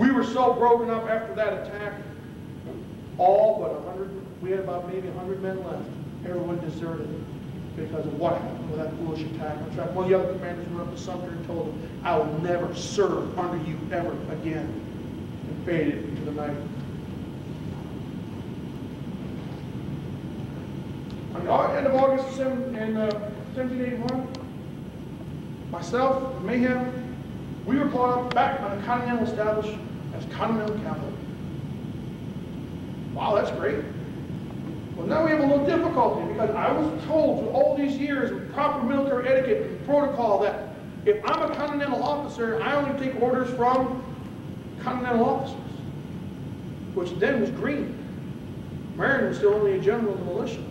We were so broken up after that attack, all but 100, we had about maybe 100 men left. Everyone deserted because of what happened with that foolish attack. In fact, one of the other commanders went up to Sumter and told him, I will never serve under you ever again, and faded into the night. On the end of August in 1781, myself, Mayhem, we were brought up back by the Continental established as Continental Cavalry. Wow, that's great. Well, now we have a little difficulty because I was told through all these years of proper military etiquette and protocol that if I'm a Continental officer, I only take orders from Continental officers, which then was Green. Marion was still only a general in the militia.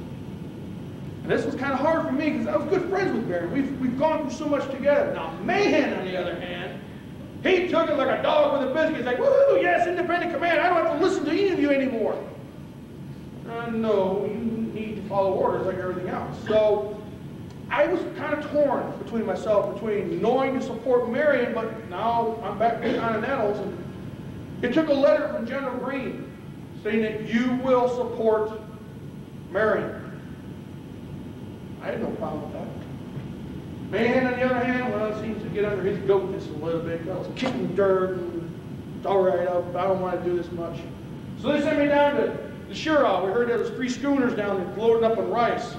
And this was kind of hard for me because I was good friends with Marion. We've gone through so much together. Now, Mahan, on the other hand, he took it like a dog with a biscuit. He's like, woo, yes, independent command. I don't have to listen to any of you anymore. No, you need to follow orders like everything else. So I was kind of torn between knowing to support Marion, but now I'm back to Continentals. And it took a letter from General Greene saying that you will support Marion. I had no problem with that. Man, on the other hand, well, it seems to get under his goatness a little bit. I was kicking dirt, and it's all right, I don't want to do this much. So they sent me down to the Shirao. We heard there was 3 schooners down there loaded up on rice.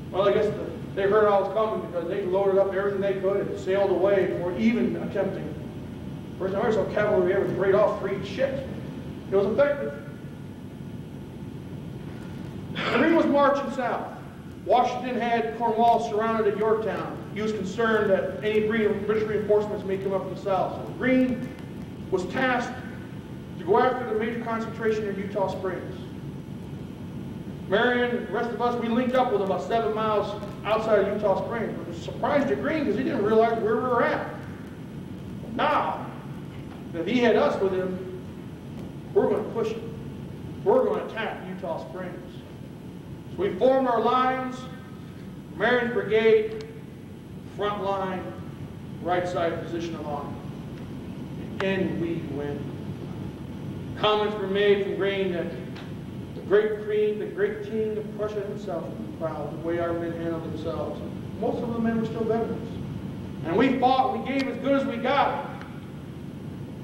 Well, I guess they heard I was coming because they loaded up everything they could and sailed away before even attempting. First time I saw cavalry ever raid off 3 ships. It was effective. Greene was marching south. Washington had Cornwallis surrounded at Yorktown. He was concerned that any British reinforcements may come up from the south. So Greene was tasked to go after the major concentration in Utah Springs. Marion and the rest of us, we linked up with him about 7 miles outside of Utah Springs. We were surprised at Greene because he didn't realize where we were at. Now that he had us with him, we're going to push him. We're going to attack Utah Springs. So we formed our lines, Marion's brigade, front line, right side position of honor. And we win. Comments were made from Greene that the great king of Prussia himself would be proud of the way our men handled themselves. Most of the men were still veterans. And we fought, we gave as good as we got.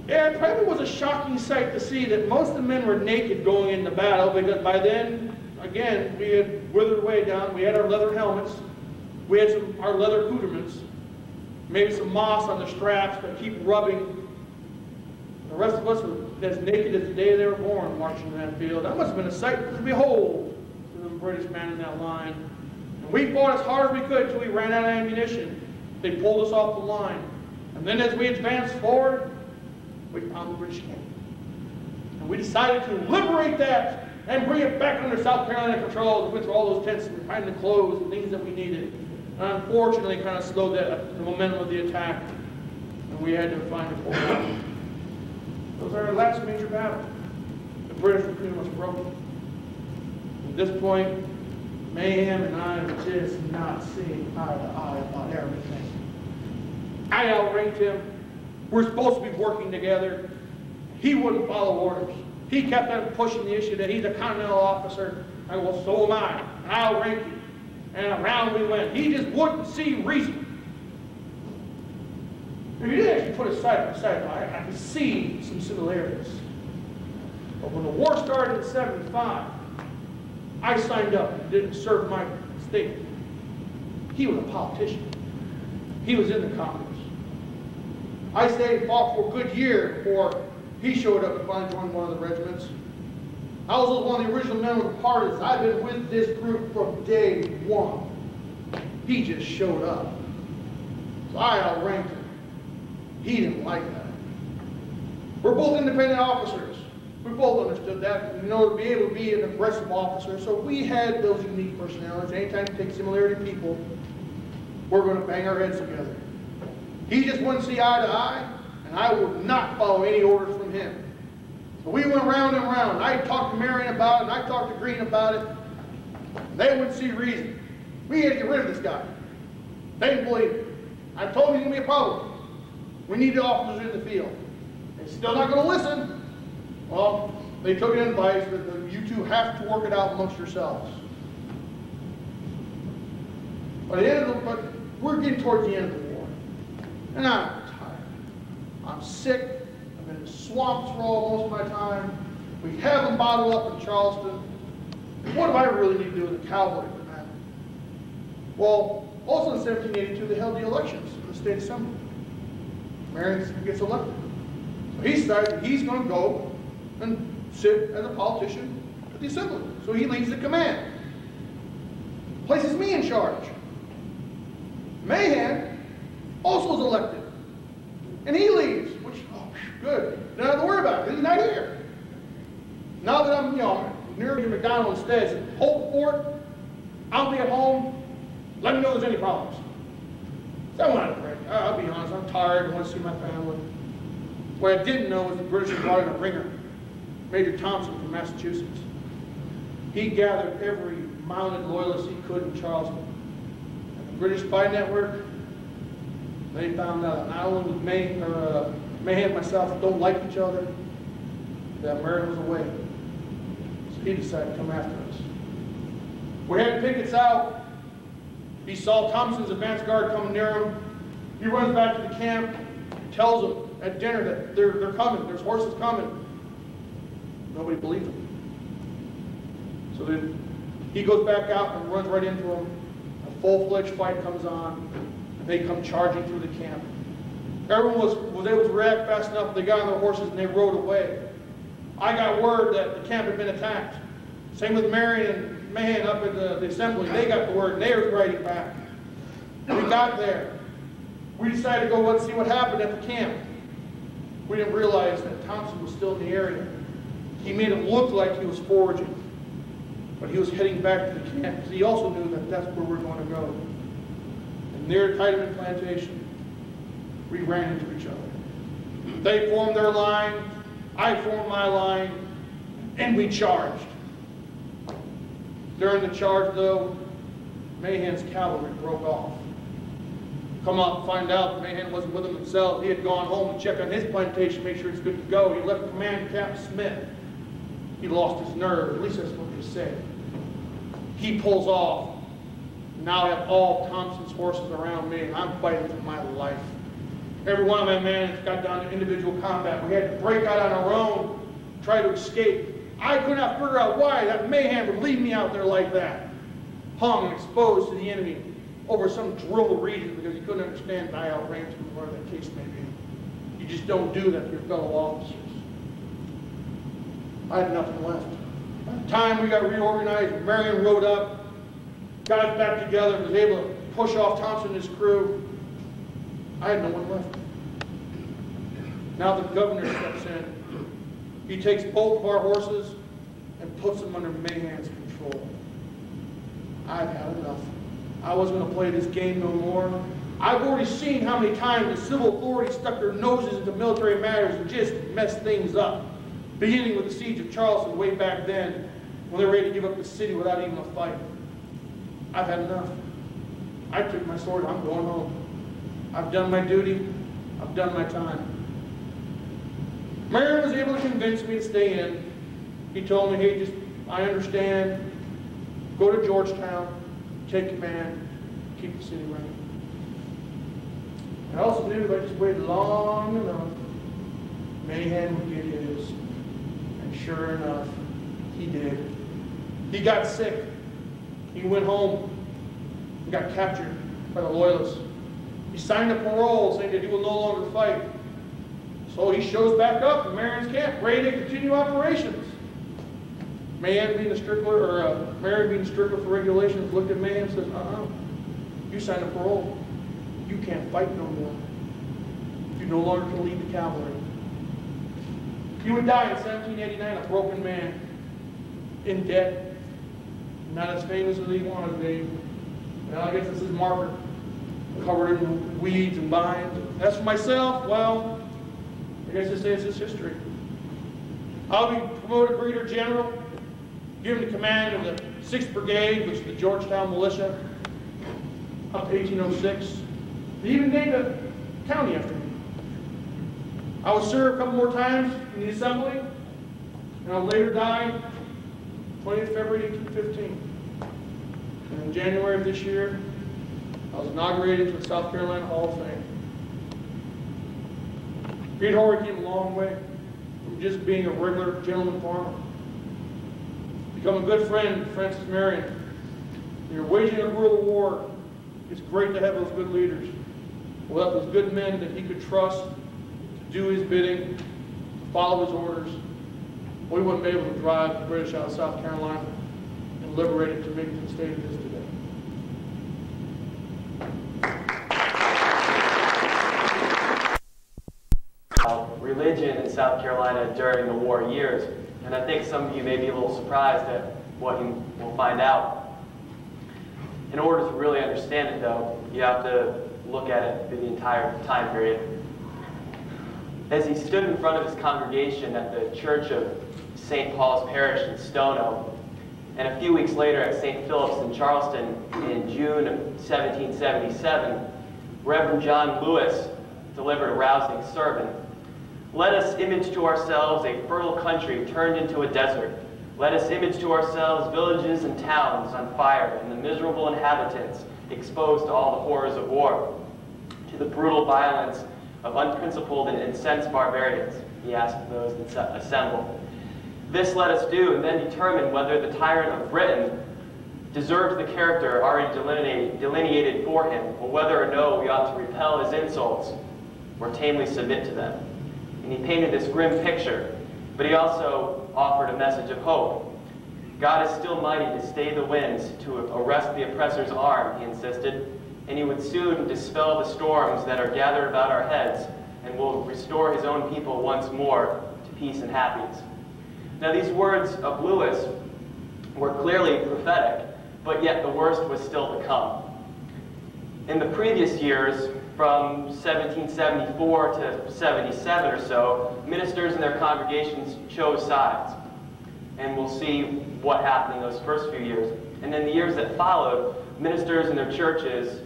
Yeah, it probably was a shocking sight to see that most of the men were naked going into battle because by then, again, we had withered away down. We had our leather helmets. We had our leather accoutrements. Maybe some moss on the straps, but keep rubbing. The rest of us were as naked as the day they were born marching in that field. That must have been a sight to behold to the British man in that line. And we fought as hard as we could until we ran out of ammunition. They pulled us off the line. And then as we advanced forward, we found the British camp. And we decided to liberate that and bring it back under South Carolina control. We went through all those tents and find the clothes and things that we needed. And unfortunately, kind of slowed the momentum of the attack. And we had to find a port out. That was our last major battle. The British were pretty much broken. At this point, Mayhem and I were just not seeing eye to eye about everything. I outranked him. We're supposed to be working together. He wouldn't follow orders. He kept on pushing the issue that he's a Continental officer. I go, well, so am I. And I'll rank you. And around we went. He just wouldn't see reason. If you did actually put it side by side, I could see some similarities. But when the war started in '75, I signed up and didn't serve my state. He was a politician. He was in the Congress. I stayed and fought for a good year before he showed up and finally joined one of the regiments. I was one of the original members of the parties. I've been with this group from day one. He just showed up. So I outranked him. He didn't like that. We're both independent officers. We both understood that. In order to be able to be an aggressive officer, so we had those unique personalities. Anytime you take similarity to people, we're going to bang our heads together. He just wouldn't see eye to eye, and I would not follow any orders from him. So we went round and round. I talked to Marion about it, and I talked to Greene about it. They wouldn't see reason. We had to get rid of this guy. They didn't believe it. I told him he's going to be a problem. We need the officers in the field. They're still not going to listen. Well, they took an advice that you two have to work it out amongst yourselves. But we're getting towards the end of the war. And I'm tired. I'm sick. I've been in the swamps for most of my time. We have them bottled up in Charleston. What do I really need to do with a cavalry for that? Well, also in 1782, they held the elections in the state assembly. Marion gets elected. So he decided he's going to go and sit as a politician at the assembly. So he leads the command. Places me in charge. Mahan also is elected. And he leaves, which, oh, good. Don't have to worry about it, because he's not here. Now that I'm, near to McDonald instead, hold the fort, I'll be at home, let me know if there's any problems. So I wanted to break. I'll be honest, I'm tired, I want to see my family. What I didn't know was the British had brought in a ringer, Major Thompson from Massachusetts. He gathered every mounted loyalist he could in Charleston. And the British spy network, they found out not only was Mahan and myself don't like each other, that Marion was away. So he decided to come after us. We had pickets out. He saw Thompson's advance guard coming near him. He runs back to the camp, tells them at dinner that they're coming, there's horses coming. Nobody believed him. So then he goes back out and runs right into them. A full-fledged fight comes on. And they come charging through the camp. Everyone was able to react fast enough. They got on their horses and they rode away. I got word that the camp had been attacked. Same with Marion and Mahan up at the assembly. They got the word and they were riding back. We got there. We decided to go and see what happened at the camp. We didn't realize that Thompson was still in the area. He made it look like he was foraging, but he was heading back to the camp because he also knew that that's where we're going to go. And near Tideman Plantation, we ran into each other. They formed their line, I formed my line, and we charged. During the charge, though, Mahan's cavalry broke off. Come up, find out that Mahan wasn't with them himself. He had gone home to check on his plantation, make sure it's good to go. He left command to Captain Smith. He lost his nerve, at least that's what they said. He pulls off. Now I have all Thompson's horses around me. I'm fighting for my life. Every one of my men got down to individual combat. We had to break out on our own, try to escape. I could not figure out why that Mahan would leave me out there like that, hung and exposed to the enemy over some drill region because he couldn't understand dial range or whatever that case may be. You just don't do that to your fellow officers. I had nothing left. By the time we got reorganized, Marion rode up, got us back together, was able to push off Thompson and his crew. I had no one left. Now the governor steps in. He takes both of our horses and puts them under Mahan's control. I've had enough. I wasn't going to play this game no more. I've already seen how many times the civil authorities stuck their noses into military matters and just messed things up. Beginning with the siege of Charleston way back then, when they were ready to give up the city without even a fight. I've had enough. I took my sword, I'm going home. I've done my duty, I've done my time. Marion was able to convince me to stay in. He told me, hey, I understand, go to Georgetown, take command, keep the city running. I also knew if I just waited long enough, Mahan would get his. And sure enough, he did. He got sick. He went home. He got captured by the Loyalists. He signed a parole saying that he will no longer fight. So he shows back up in Marion's camp, ready to continue operations. Marion being a stickler for regulations, looked at Marion and says, you signed a parole. You can't fight no more. You no longer can lead the cavalry. He would die in 1789, a broken man, in debt, not as famous as he wanted to be. Now I guess this is marker, covered in weeds and vines. As for myself, well, I guess this is history. I'll be promoted Brigadier General, given the command of the 6th Brigade, which is the Georgetown Militia, up to 1806. They even named a county after me. I would serve a couple more times in the assembly, and I would later die 20th February 1815. And in January of this year, I was inaugurated to the South Carolina Hall of Fame. Pete Horry came a long way from just being a regular gentleman farmer. Become a good friend to Francis Marion. When you're waging a guerrilla war, it's great to have those good leaders. We'll have those good men that he could trust to do his bidding, to follow his orders. We wouldn't be able to drive the British out of South Carolina and liberate it to make it the state it is today. Religion in South Carolina during the war years, and I think some of you may be a little surprised at what you will find out. In order to really understand it, though, you have to look at it through the entire time period. As he stood in front of his congregation at the Church of St. Paul's Parish in Stono, and a few weeks later at St. Philip's in Charleston in June of 1777, Reverend John Lewis delivered a rousing sermon. Let us image to ourselves a fertile country turned into a desert. Let us image to ourselves villages and towns on fire, and the miserable inhabitants exposed to all the horrors of war, to the brutal violence of unprincipled and incensed barbarians, he asked those that assembled. This let us do, and then determine whether the tyrant of Britain deserves the character already delineated for him, or whether or no we ought to repel his insults or tamely submit to them. And he painted this grim picture, but he also offered a message of hope. God is still mighty to stay the winds, to arrest the oppressor's arm, he insisted, and he would soon dispel the storms that are gathered about our heads and will restore his own people once more to peace and happiness. Now, these words of Lewis were clearly prophetic, but yet the worst was still to come. In the previous years, from 1774 to 77 or so, ministers and their congregations chose sides. And we'll see what happened in those first few years. And in the years that followed, ministers and their churches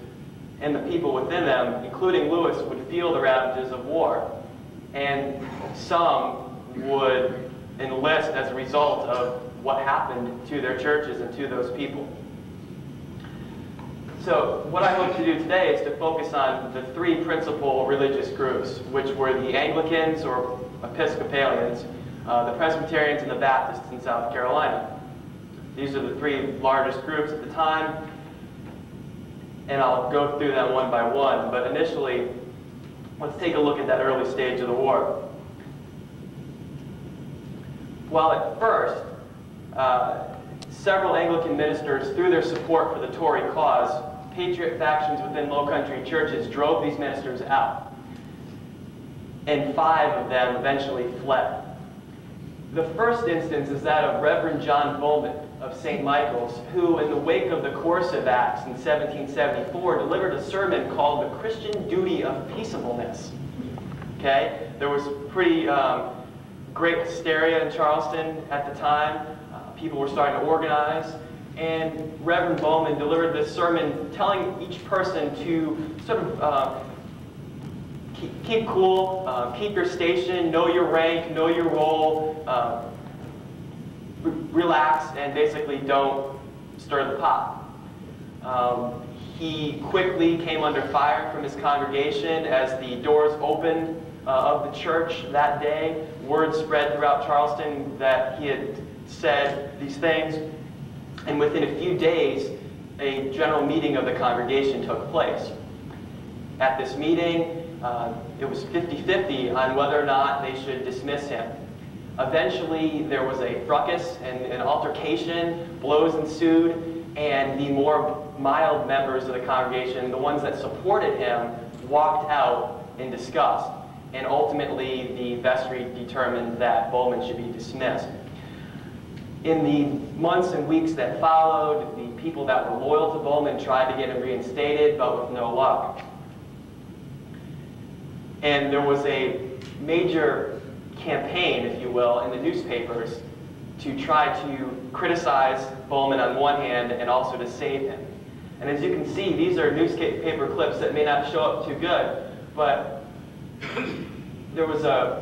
and the people within them, including Lewis, would feel the ravages of war. And some would enlist as a result of what happened to their churches and to those people. So what I hope to do today is to focus on the three principal religious groups, which were the Anglicans or Episcopalians, the Presbyterians, and the Baptists in South Carolina. These are the three largest groups at the time, and I'll go through them one by one. But initially, let's take a look at that early stage of the war. While at first, several Anglican ministers, through their support for the Tory cause, patriot factions within Low Country churches drove these ministers out, and 5 of them eventually fled. The first instance is that of Reverend John Bowman of St. Michael's, who, in the wake of the Coercive Acts in 1774, delivered a sermon called The Christian Duty of Peaceableness. Okay? There was pretty great hysteria in Charleston at the time. People were starting to organize. And Reverend Bowman delivered this sermon telling each person to sort of keep cool, keep your station, know your rank, know your role, relax, and basically don't stir the pot. He quickly came under fire from his congregation as the doors opened of the church that day. Word spread throughout Charleston that he had said these things. And within a few days, a general meeting of the congregation took place. At this meeting, it was 50-50 on whether or not they should dismiss him. Eventually, there was a fracas and an altercation, blows ensued, and the more mild members of the congregation, the ones that supported him, walked out in disgust. And ultimately, the vestry determined that Bowman should be dismissed. In the months and weeks that followed, the people that were loyal to Bowman tried to get him reinstated, but with no luck. And there was a major campaign, if you will, in the newspapers to try to criticize Bowman on one hand and also to save him. And as you can see, these are newspaper clips that may not show up too good, but there was a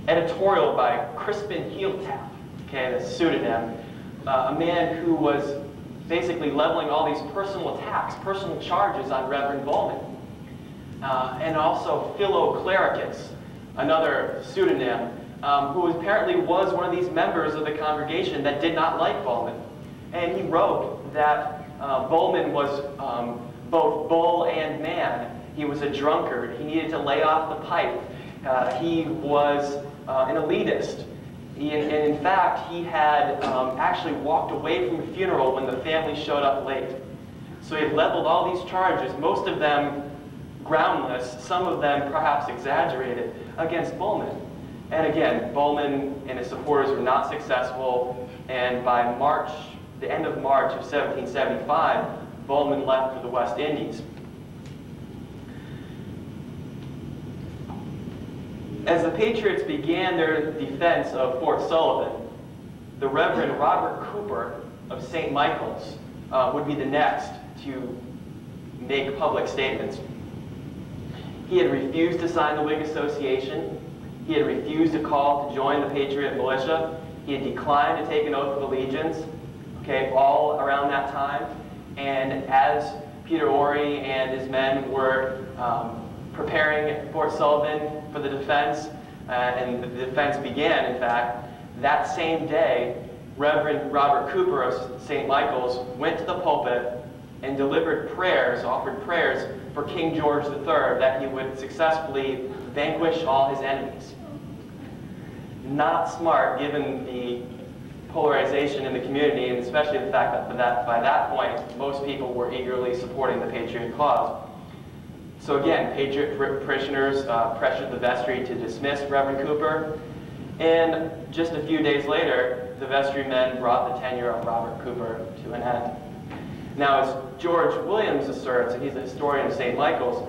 editorial by Crispin Heeltap, okay, a pseudonym, a man who was basically leveling all these personal attacks, personal charges on Reverend Bowman. And also Philo-Clericus, another pseudonym, who apparently was one of these members of the congregation that did not like Bowman. And he wrote that Bowman was both bull and man. He was a drunkard. He needed to lay off the pipe. He was an elitist. And in fact, he had actually walked away from the funeral when the family showed up late. So he had leveled all these charges, most of them groundless, some of them perhaps exaggerated, against Bowman. And again, Bowman and his supporters were not successful, and by March, the end of March of 1775, Bowman left for the West Indies. As the Patriots began their defense of Fort Sullivan, the Reverend Robert Cooper of St. Michael's would be the next to make public statements. He had refused to sign the Whig Association. He had refused a call to join the Patriot militia. He had declined to take an oath of allegiance, okay, all around that time. And as Peter Horry and his men were preparing Fort Sullivan for the defense, and the defense began, in fact, that same day, Reverend Robert Cooper of St. Michael's went to the pulpit and delivered prayers, offered prayers for King George III, that he would successfully vanquish all his enemies. Not smart, given the polarization in the community, and especially the fact that by that point, most people were eagerly supporting the Patriot cause. So again, Patriot parishioners pressured the vestry to dismiss Reverend Cooper, and just a few days later, the vestrymen brought the tenure of Robert Cooper to an end. Now, as George Williams asserts, and he's a historian of St. Michael's,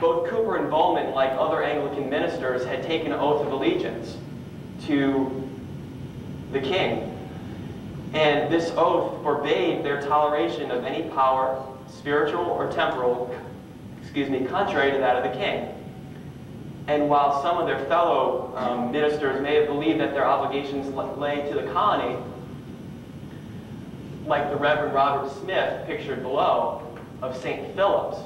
both Cooper and Bowman, like other Anglican ministers, had taken an oath of allegiance to the king. And this oath forbade their toleration of any power, spiritual or temporal, contrary to that of the king. And while some of their fellow ministers may have believed that their obligations lay to the colony, like the Reverend Robert Smith, pictured below, of St. Philip's,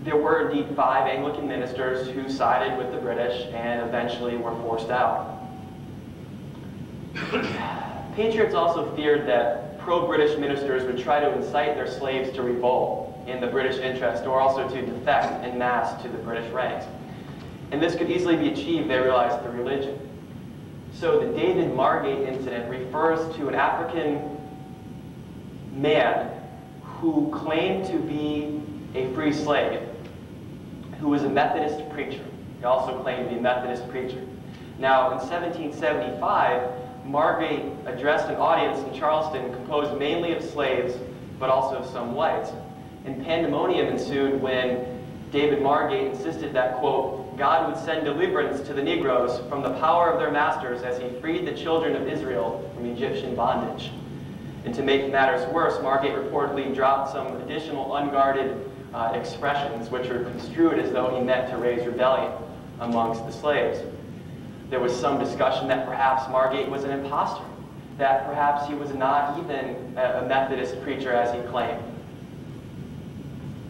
there were indeed 5 Anglican ministers who sided with the British and eventually were forced out. Patriots also feared that pro-British ministers would try to incite their slaves to revolt in the British interest, or also to defect en masse to the British ranks. And this could easily be achieved, they realized, through religion. So the David Margate incident refers to an African man who claimed to be a free slave, who was a Methodist preacher. He also claimed to be a Methodist preacher. Now, in 1775, Margate addressed an audience in Charleston composed mainly of slaves, but also of some whites. And pandemonium ensued when David Margate insisted that, quote, God would send deliverance to the Negroes from the power of their masters as he freed the children of Israel from Egyptian bondage. And to make matters worse, Margate reportedly dropped some additional unguarded expressions which were construed as though he meant to raise rebellion amongst the slaves. There was some discussion that perhaps Margate was an impostor, that perhaps he was not even a Methodist preacher as he claimed.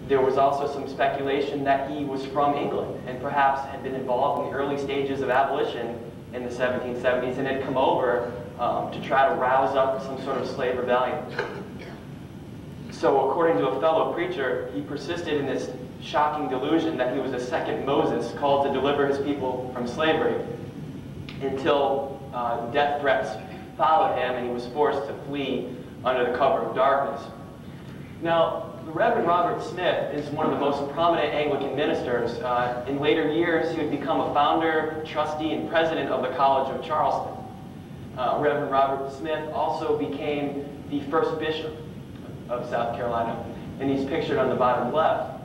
There was also some speculation that he was from England and perhaps had been involved in the early stages of abolition in the 1770s and had come over to try to rouse up some sort of slave rebellion. So according to a fellow preacher, he persisted in this shocking delusion that he was a second Moses called to deliver his people from slavery until death threats followed him and he was forced to flee under the cover of darkness. Now, the Reverend Robert Smith is one of the most prominent Anglican ministers. In later years, he would become a founder, trustee, and president of the College of Charleston. Reverend Robert Smith also became the first bishop of South Carolina, and he's pictured on the bottom left.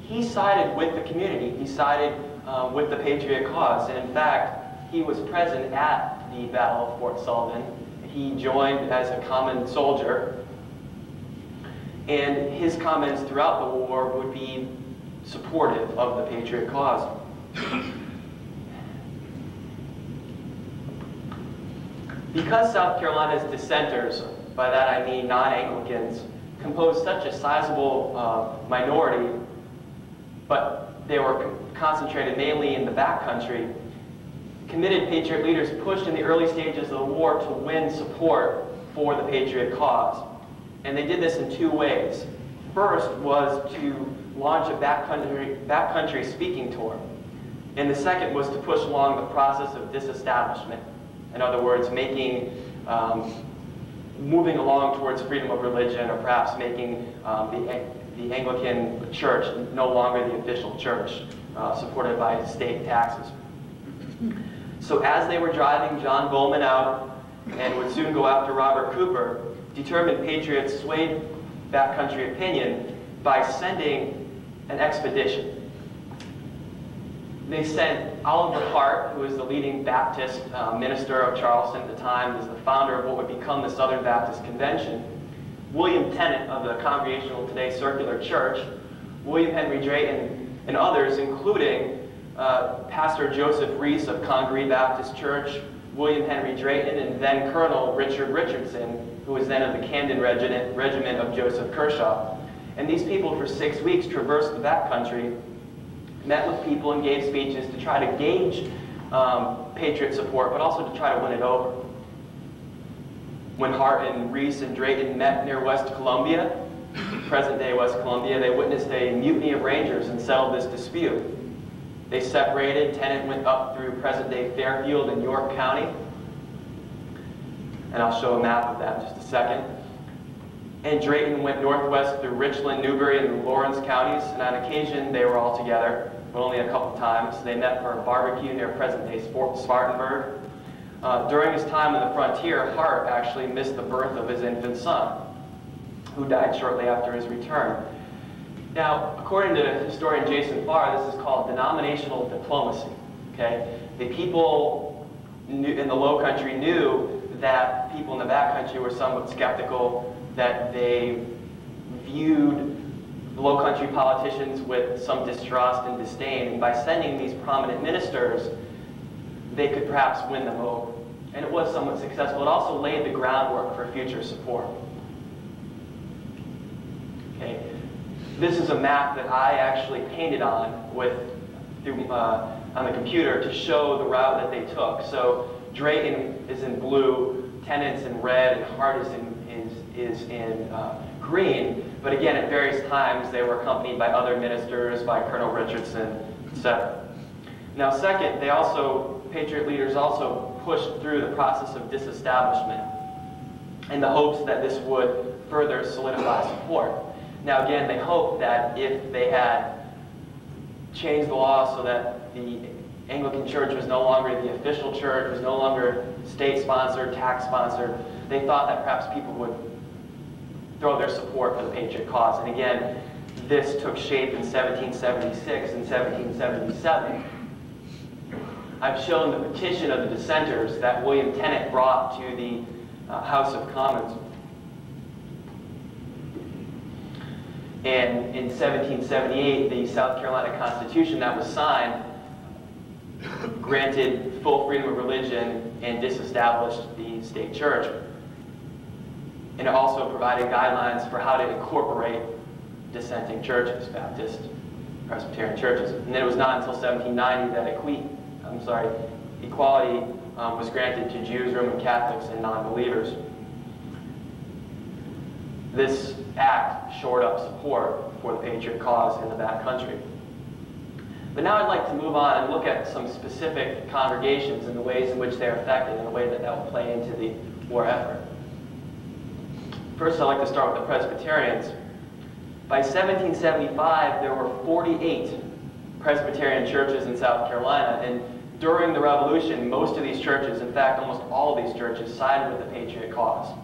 He sided with the community. He sided with the Patriot cause, and in fact, he was present at the Battle of Fort Sullivan. He joined as a common soldier, and his comments throughout the war would be supportive of the Patriot cause. Because South Carolina's dissenters, by that I mean non-Anglicans, composed such a sizable minority, but they were concentrated mainly in the backcountry, committed Patriot leaders pushed in the early stages of the war to win support for the Patriot cause. And they did this in two ways. First was to launch a backcountry speaking tour. And the second was to push along the process of disestablishment. In other words, moving along towards freedom of religion, or perhaps making the Anglican Church no longer the official church, supported by state taxes. So as they were driving John Bowman out and would soon go after Robert Cooper, determined patriots swayed backcountry opinion by sending an expedition. They sent Oliver Hart, who was the leading Baptist minister of Charleston at the time, was the founder of what would become the Southern Baptist Convention, William Tennant of the Congregational Today Circular Church, William Henry Drayton, and others, including Pastor Joseph Reese of Congaree Baptist Church, William Henry Drayton, and then Colonel Richard Richardson, who was then of the Camden Regiment of Joseph Kershaw. And these people for 6 weeks traversed the backcountry, met with people and gave speeches to try to gauge Patriot support, but also to try to win it over. When Hart and Reese and Drayton met near West Columbia, present-day West Columbia, they witnessed a mutiny of Rangers and settled this dispute. They separated. Tennant went up through present-day Fairfield in York County. And I'll show a map of that in just a second. And Drayton went northwest through Richland, Newberry, and Lawrence counties. And on occasion, they were all together, but only a couple times. They met for a barbecue near present-day Spartanburg. During his time on the frontier, Hart actually missed the birth of his infant son, who died shortly after his return. Now, according to historian Jason Farr, this is called denominational diplomacy. Okay? The people in the Low Country knew that people in the backcountry were somewhat skeptical, that they viewed the Low Country politicians with some distrust and disdain, and by sending these prominent ministers, they could perhaps win them over. And it was somewhat successful. It also laid the groundwork for future support. Okay. This is a map that I actually painted on on the computer to show the route that they took. So Drayton is in blue, Tennant's in red, and Hart is in green. But again, at various times, they were accompanied by other ministers, by Colonel Richardson, etc. Now, second, Patriot leaders also pushed through the process of disestablishment in the hopes that this would further solidify support. Now, again, they hoped that if they had changed the law so that the Anglican Church was no longer the official church, was no longer state-sponsored, tax-sponsored, they thought that perhaps people would throw their support for the Patriot cause. And again, this took shape in 1776 and 1777. I've shown the petition of the dissenters that William Tennant brought to the House of Commons. And in 1778, the South Carolina Constitution that was signed granted full freedom of religion and disestablished the state church. And it also provided guidelines for how to incorporate dissenting churches, Baptist, Presbyterian churches. And then it was not until 1790 that equality was granted to Jews, Roman Catholics, and non-believers. This act shored up support for the Patriot cause in the backcountry. But now I'd like to move on and look at some specific congregations and the ways in which they're affected and the way that will play into the war effort. First, I'd like to start with the Presbyterians. By 1775, there were 48 Presbyterian churches in South Carolina, and during the Revolution, most of these churches, in fact, almost all of these churches, sided with the Patriot cause.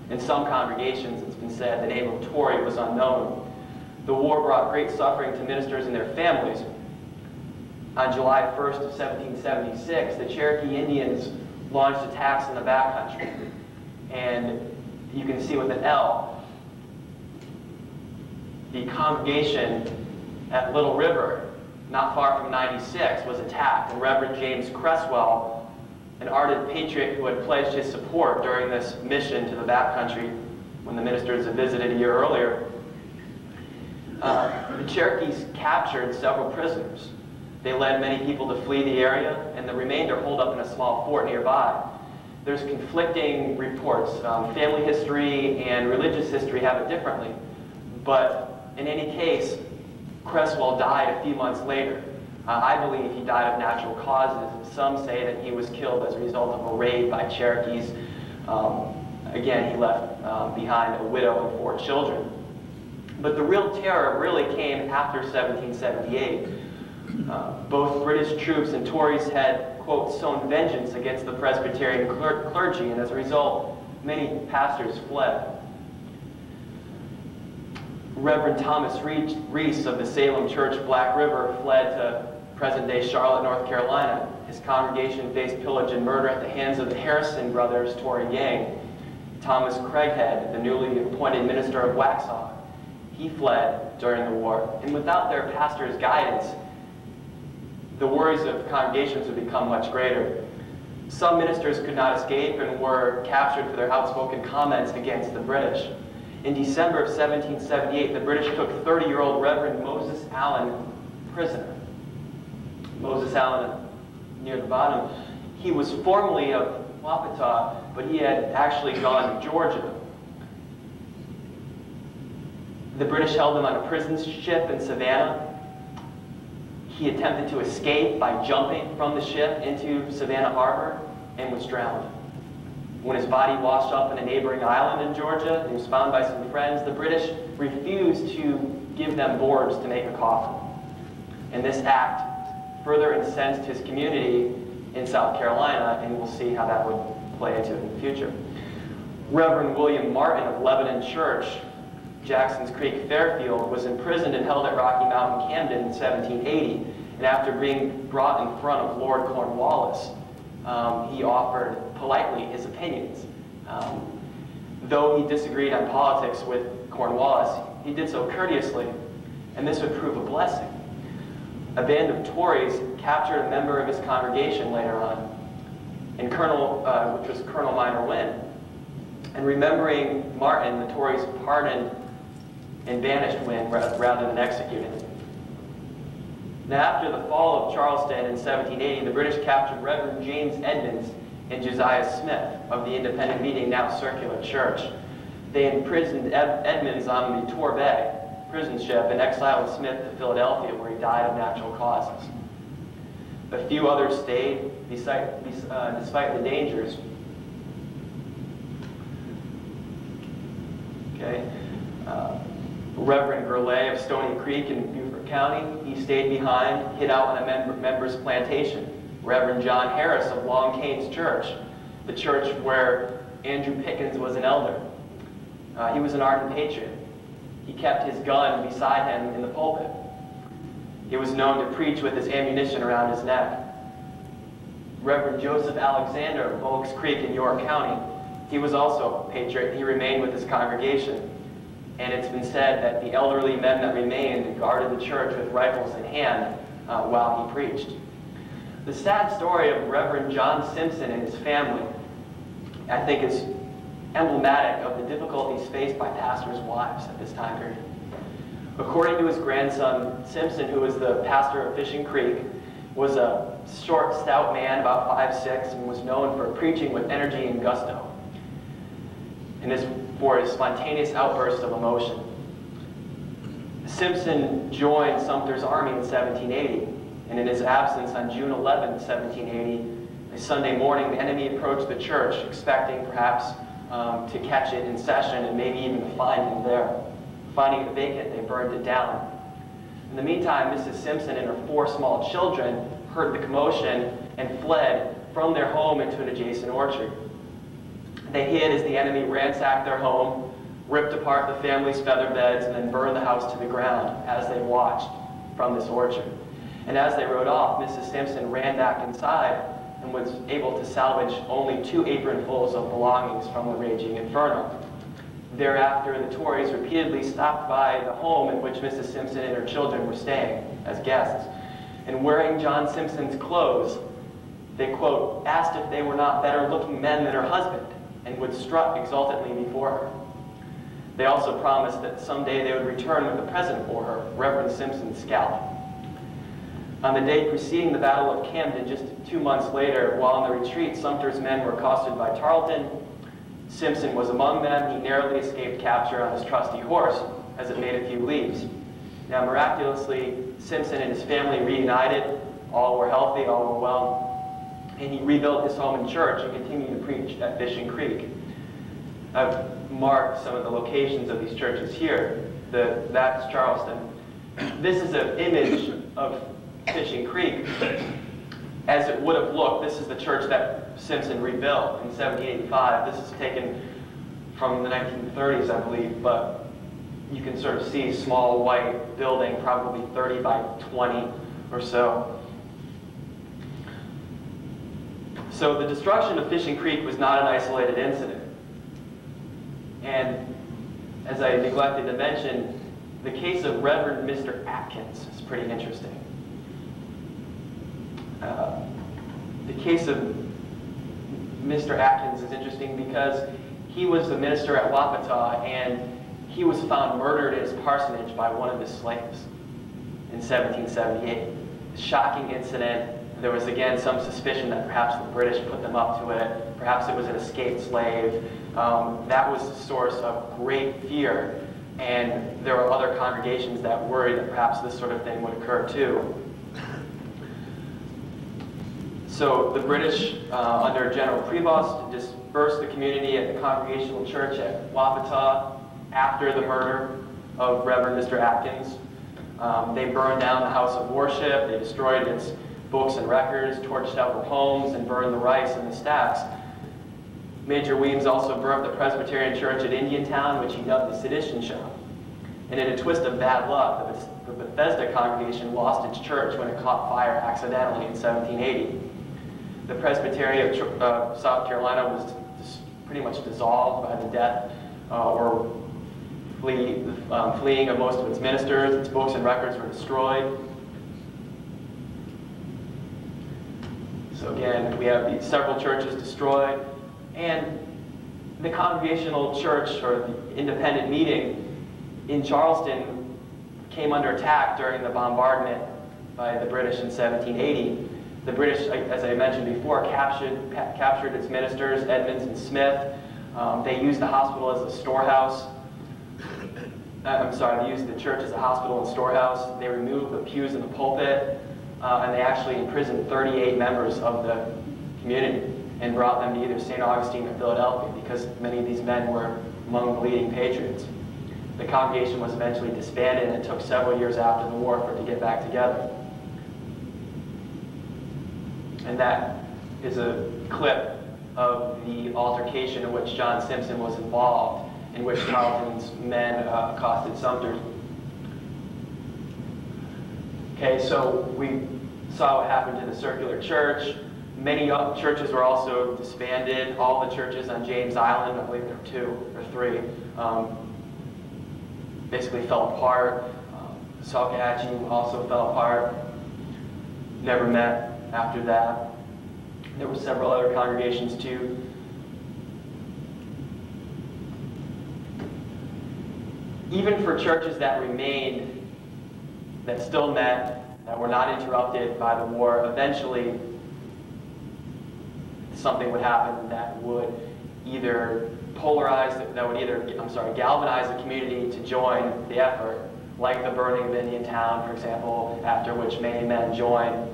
In some congregations, it's been said the name of Horry was unknown. The war brought great suffering to ministers and their families. On July 1st of 1776, the Cherokee Indians launched attacks in the backcountry. And you can see with an L, the congregation at Little River, not far from 96, was attacked, and Reverend James Cresswell, an ardent patriot who had pledged his support during this mission to the backcountry when the ministers had visited a year earlier, the Cherokees captured several prisoners. They led many people to flee the area, and the remainder holed up in a small fort nearby. There's conflicting reports. Family history and religious history have it differently. But in any case, Cresswell died a few months later. I believe he died of natural causes. Some say that he was killed as a result of a raid by Cherokees. Again, he left behind a widow and 4 children. But the real terror really came after 1778. Both British troops and Tories had, quote, sown vengeance against the Presbyterian clergy, and as a result, many pastors fled. Reverend Thomas Reese of the Salem Church Black River fled to present-day Charlotte, North Carolina. His congregation faced pillage and murder at the hands of the Harrison brothers Tory gang. Thomas Craighead, the newly appointed minister of Waxhaw, he fled during the war. And without their pastor's guidance, the worries of congregations would become much greater. Some ministers could not escape and were captured for their outspoken comments against the British. In December of 1778, the British took 30-year-old Reverend Moses Allen prisoner. Moses Allen, near the bottom, he was formerly of Wapata, but he had actually gone to Georgia. The British held him on a prison ship in Savannah. He attempted to escape by jumping from the ship into Savannah Harbor and was drowned. When his body washed up in a neighboring island in Georgia, he was found by some friends. The British refused to give them boards to make a coffin. And this act further incensed his community in South Carolina, and we'll see how that would play into it in the future. Reverend William Martin of Lebanon Church, Jackson's Creek, Fairfield, was imprisoned and held at Rocky Mountain, Camden in 1780. And after being brought in front of Lord Cornwallis, he offered politely his opinions. Though he disagreed on politics with Cornwallis, he did so courteously, and this would prove a blessing. A band of Tories captured a member of his congregation later on, and which was Colonel Minor Wynn. And remembering Martin, the Tories pardoned and banished Wynn rather than executing him. Now, after the fall of Charleston in 1780, the British captured Reverend James Edmonds and Josiah Smith of the Independent Meeting, now Circular Church. They imprisoned Edmonds on the Torbay prison ship and exiled Smith to Philadelphia, where he died of natural causes. A few others stayed, despite the dangers. Okay. Reverend Gurley of Stony Creek in Beaufort County, he stayed behind, hid out on a member's plantation. Reverend John Harris of Long Canes Church, the church where Andrew Pickens was an elder. He was an ardent patriot. He kept his gun beside him in the pulpit. He was known to preach with his ammunition around his neck. Reverend Joseph Alexander of Oaks Creek in York County, he was also a patriot. He remained with his congregation. And it's been said that the elderly men that remained guarded the church with rifles in hand while he preached. The sad story of Reverend John Simpson and his family, I think, is emblematic of the difficulties faced by pastors' wives at this time period. According to his grandson, Simpson, who was the pastor of Fishing Creek, was a short, stout man, about 5'6", and was known for preaching with energy and gusto, and for his spontaneous outbursts of emotion. Simpson joined Sumter's army in 1780, and in his absence on June 11, 1780, a Sunday morning, the enemy approached the church, expecting perhaps to catch it in session and maybe even to find him there. Finding it vacant, they burned it down. In the meantime, Mrs. Simpson and her 4 small children heard the commotion and fled from their home into an adjacent orchard. They hid as the enemy ransacked their home, ripped apart the family's feather beds, and then burned the house to the ground as they watched from this orchard. And as they rode off, Mrs. Simpson ran back inside and was able to salvage only 2 apronfuls of belongings from the raging inferno. Thereafter, the Tories repeatedly stopped by the home in which Mrs. Simpson and her children were staying as guests, and wearing John Simpson's clothes, they, quote, asked if they were not better-looking men than her husband, and would strut exultantly before her. They also promised that someday they would return with a present for her, Reverend Simpson's scalp. On the day preceding the Battle of Camden, just 2 months later, while on the retreat, Sumter's men were accosted by Tarleton. Simpson was among them. He narrowly escaped capture on his trusty horse as it made a few leaps. Now, miraculously, Simpson and his family reunited. All were healthy, all were well. And he rebuilt his home and church and continued to preach at Fishing Creek. I've marked some of the locations of these churches here. That's Charleston. This is an image of Fishing Creek as it would have looked. This is the church that Simpson rebuilt in 1785. This is taken from the 1930s, I believe, but you can sort of see a small white building, probably 30 by 20 or so. So the destruction of Fishing Creek was not an isolated incident. And as I neglected to mention, the case of Reverend Mr. Atkins is pretty interesting. The case of Mr. Atkins is interesting because he was the minister at Wapata, and he was found murdered in his parsonage by one of his slaves in 1778. A shocking incident. There was again some suspicion that perhaps the British put them up to it. Perhaps it was an escaped slave. That was the source of great fear, and there were other congregations that worried that perhaps this sort of thing would occur too. So the British, under General Prevost, dispersed the community at the Congregational Church at Wapata after the murder of Reverend Mr. Atkins. They burned down the house of worship, they destroyed its books and records, torched several homes, and burned the rice and the stacks. Major Weems also burnt the Presbyterian Church at Indiantown, which he dubbed the Sedition Shop. And in a twist of bad luck, the Bethesda congregation lost its church when it caught fire accidentally in 1780. The Presbytery of South Carolina was pretty much dissolved by the death or fleeing of most of its ministers. Its books and records were destroyed. So again, we have these several churches destroyed, and the Congregational Church, or the independent meeting in Charleston, came under attack during the bombardment by the British in 1780. The British, as I mentioned before, captured its ministers, Edmonds and Smith. They used the hospital as a storehouse. They used the church as a hospital and storehouse. They removed the pews in the pulpit, and they actually imprisoned 38 members of the community and brought them to either St. Augustine or Philadelphia because many of these men were among the leading patriots. The congregation was eventually disbanded, and it took several years after the war for it to get back together. And that is a clip of the altercation in which John Simpson was involved, in which Tarleton's men accosted Sumter. Okay, so we saw what happened to the circular church. Many churches were also disbanded. All the churches on James Island, I believe there were 2 or 3, basically fell apart. Salkehatchie also fell apart. Never met after that. There were several other congregations too. Even for churches that remained, that still met, that were not interrupted by the war, eventually something would happen that would either galvanize the community to join the effort, like the burning of Indiantown, for example, after which many men joined,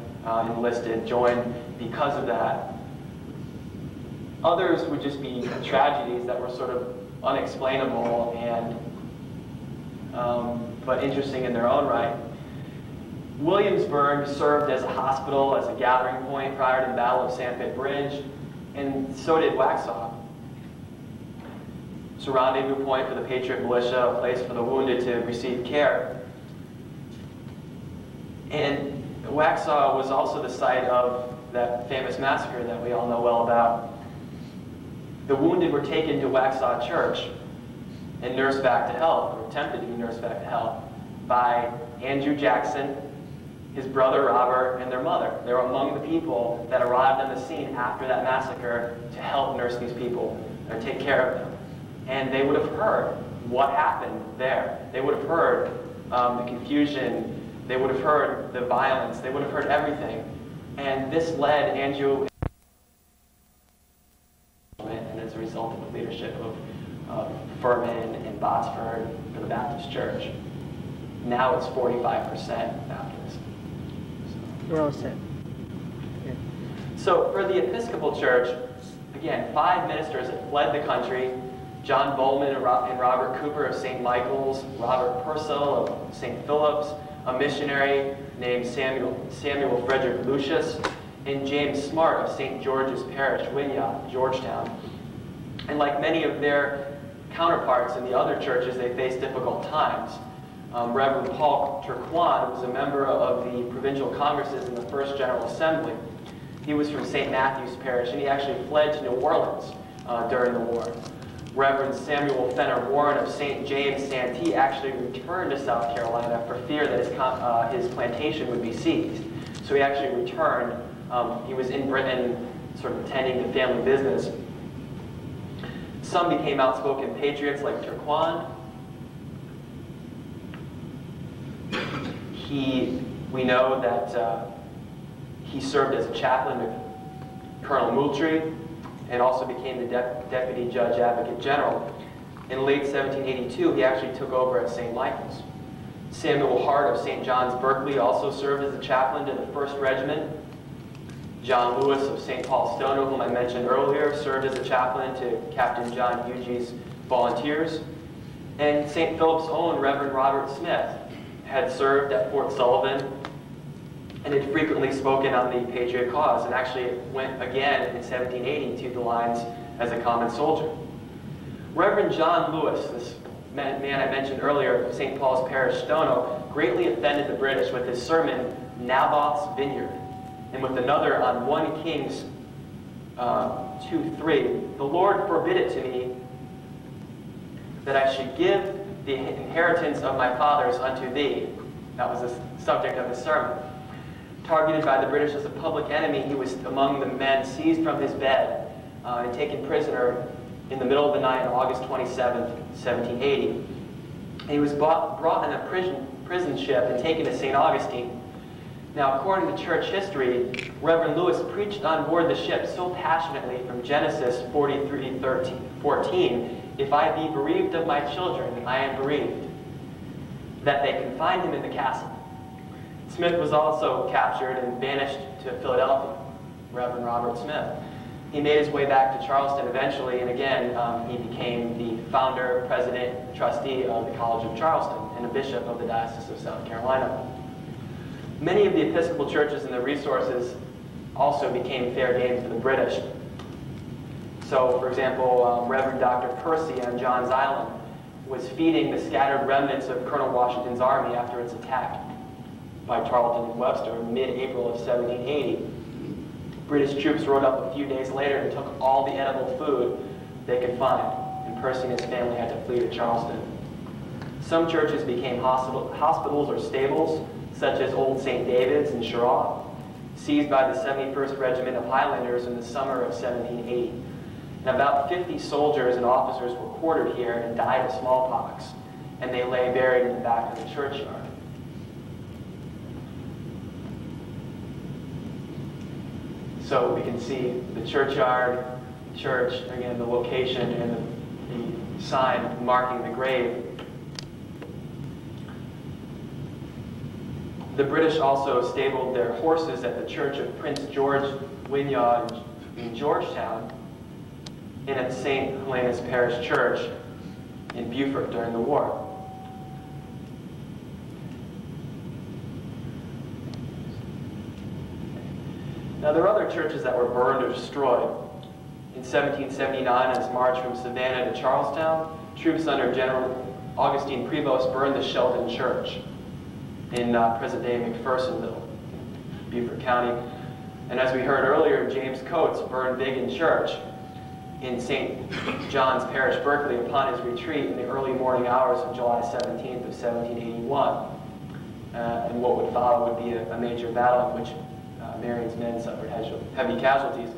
joined because of that. Others would just be tragedies that were sort of unexplainable and but interesting in their own right. Williamsburg served as a hospital, as a gathering point prior to the Battle of Sandpit Bridge, and so did Waxhaw. It's a rendezvous point for the Patriot Militia, a place for the wounded to receive care. And Waxhaw was also the site of that famous massacre that we all know well about. The wounded were taken to Waxhaw Church, and nursed back to health, or attempted to be nursed back to health, by Andrew Jackson, his brother Robert, and their mother. They were among the people that arrived on the scene after that massacre to help nurse these people or take care of them. And they would have heard what happened there. They would have heard the confusion. They would have heard the violence. They would have heard everything. And this led Andrew, and as a result of the leadership of Furman and Botsford for the Baptist Church. Now it's 45% Baptist. We're all set. Yeah. So for the Episcopal Church, again, 5 ministers had fled the country. John Bowman and Robert Cooper of St. Michael's, Robert Purcell of St. Philip's, a missionary named Samuel Frederick Lucius, and James Smart of St. George's Parish, Wynyard, Georgetown. And like many of their counterparts in the other churches, they faced difficult times. Reverend Paul Turquan was a member of the provincial congresses in the First General Assembly. He was from St. Matthew's Parish, and he actually fled to New Orleans during the war. Reverend Samuel Fenner Warren of St. James Santee actually returned to South Carolina for fear that his plantation would be seized. So he actually returned. He was in Britain, sort of tending to family business. Some became outspoken patriots like Turquan. We know that he served as a chaplain to Colonel Moultrie and also became the Deputy Judge Advocate General. In late 1782, he actually took over at St. Michael's. Samuel Hart of St. John's, Berkeley, also served as a chaplain to the 1st Regiment. John Lewis of St. Paul Stono, whom I mentioned earlier, served as a chaplain to Captain John Hughes's volunteers. And St. Philip's own Reverend Robert Smith had served at Fort Sullivan and had frequently spoken on the Patriot cause, and actually went again in 1780 to the lines as a common soldier. Reverend John Lewis, this man I mentioned earlier of St. Paul's Parish, Stono, greatly offended the British with his sermon, Naboth's Vineyard, and with another on 1 Kings 2:3, the Lord forbid it to me that I should give the inheritance of my fathers unto thee. That was the subject of his sermon. Targeted by the British as a public enemy, he was among the men seized from his bed and taken prisoner in the middle of the night on August 27th, 1780. And he was brought in a prison ship and taken to St. Augustine. Now, according to church history, Reverend Lewis preached on board the ship so passionately from Genesis 43:14, if I be bereaved of my children, I am bereaved, that they confined him in the castle. Smith was also captured and banished to Philadelphia, Reverend Robert Smith. He made his way back to Charleston eventually, and again, he became the founder, president, trustee of the College of Charleston, and a bishop of the Diocese of South Carolina. Many of the Episcopal churches and the resources also became fair game for the British. So, for example, Reverend Dr. Percy on John's Island was feeding the scattered remnants of Colonel Washington's army after its attack by Tarleton and Webster in mid-April of 1780. British troops rode up a few days later and took all the edible food they could find, and Percy and his family had to flee to Charleston. Some churches became hospitals or stables, such as Old St. David's in Cheraw, seized by the 71st Regiment of Highlanders in the summer of 1780. And about 50 soldiers and officers were quartered here and died of smallpox, and they lay buried in the back of the churchyard. So we can see the churchyard, church, again, the location, and the sign marking the grave. The British also stabled their horses at the Church of Prince George Wynyard in Georgetown and at St. Helena's Parish Church in Beaufort during the war. Now, there are other churches that were burned or destroyed. In 1779, on his march from Savannah to Charlestown, troops under General Augustine Prevost burned the Sheldon Church in present-day McPhersonville, Beaufort County. And as we heard earlier, James Coates burned Biggin Church. in St. John's Parish, Berkeley, upon his retreat in the early morning hours of July 17th of 1781. And what would follow would be a major battle in which Marion's men suffered heavy casualties.